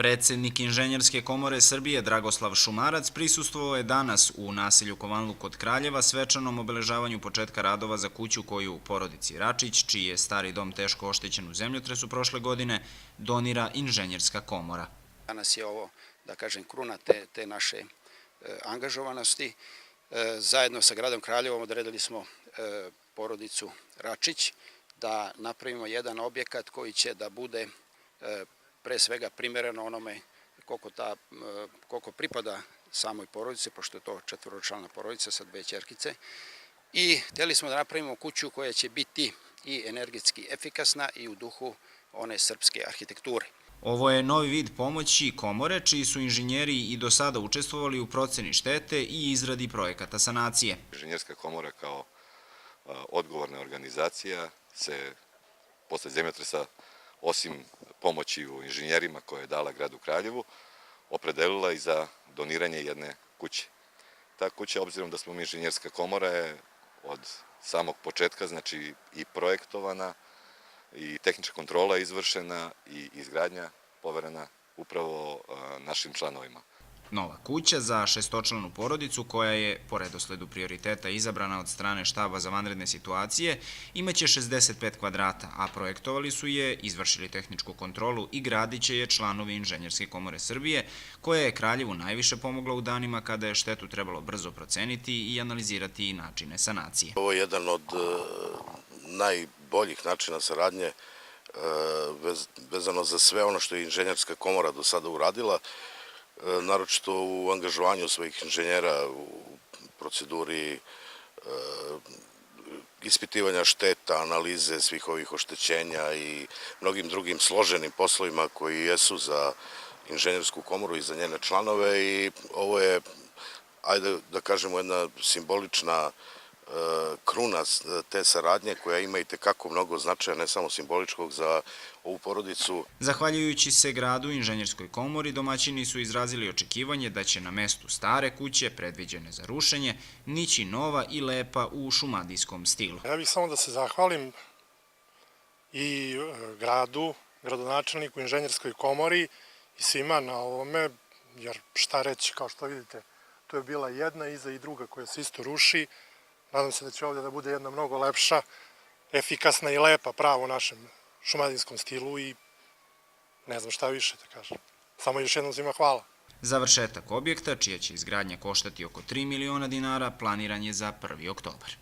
Predsednik Inženjerske komore Srbije Dragoslav Šumarac prisustvovao je danas u naselju Kovanluk kod Kraljeva svečanom obeležavanju početka radova za kuću koju porodici Račić, čiji je stari dom teško oštećen u zemljotresu prošle godine, donira Inženjerska komora. Danas je ovo, da kažem, kruna te naše angažovanosti. Zajedno sa gradom Kraljevom odredili smo porodicu Račić da napravimo jedan objekat koji će da bude pre svega primereno onome koliko pripada samoj porodici, pošto je to četvoročlana porodica sa dve ćerkice. I htjeli smo da napravimo kuću koja će biti i energetski efikasna i u duhu one srpske arhitekture. Ovo je novi vid pomoći komore, čiji su inženjeri i do sada učestvovali u proceni štete i izradi projekata sanacije. Inženjerska komora kao odgovorna organizacija se posle zemljotresa, osim pomoći u inženjerima koje je dala gradu Kraljevu, opredelila i za doniranje jedne kuće. Ta kuća, obzirom da smo mi Inženjerska komora, je od samog početka, znači i projektovana, i tehnička kontrola izvršena i izgradnja poverena upravo našim članovima. Nova kuća za šestočlanu porodicu, koja je po redosledu prioriteta izabrana od strane štaba za vanredne situacije, imaće 65 kvadrata, a projektovali su je, izvršili tehničku kontrolu i gradit će je članovi Inženjerske komore Srbije, koja je Kraljevu najviše pomogla u danima kada je štetu trebalo brzo proceniti i analizirati načine sanacije. Ovo je jedan od najboljih načina saradnje vezano za sve ono što je Inženjerska komora do sada uradila, naročito u angažovanju svojih inženjera u proceduri ispitivanja šteta, analize svih ovih oštećenja i mnogim drugim složenim poslovima koji jesu za Inženjersku komoru i za njene članove. I ovo je, ajde da kažemo, jedna simbolična kruna te saradnje koja ima i tekako mnogo značaja, ne samo simboličkog za ovu porodicu. Zahvaljujući se gradu i Inženjerskoj komori, domaćini su izrazili očekivanje da će na mestu stare kuće, predviđene za rušenje, nići nova i lepa u šumadijskom stilu. Ja bih samo da se zahvalim i gradu, gradonačelniku, Inženjerskoj komori i svima na ovome, jer šta reći, kao što vidite, to je bila jedna iza i druga koja se isto ruši. Nadam se da će ovdje da bude jedna mnogo lepša, efikasna i lepa prava u našem šumadijskom stilu i ne znam šta više da kažem. Samo još jednom svima hvala. Završetak objekta, čija će izgradnja koštati oko 3 miliona dinara, planiran je za 1. oktobar.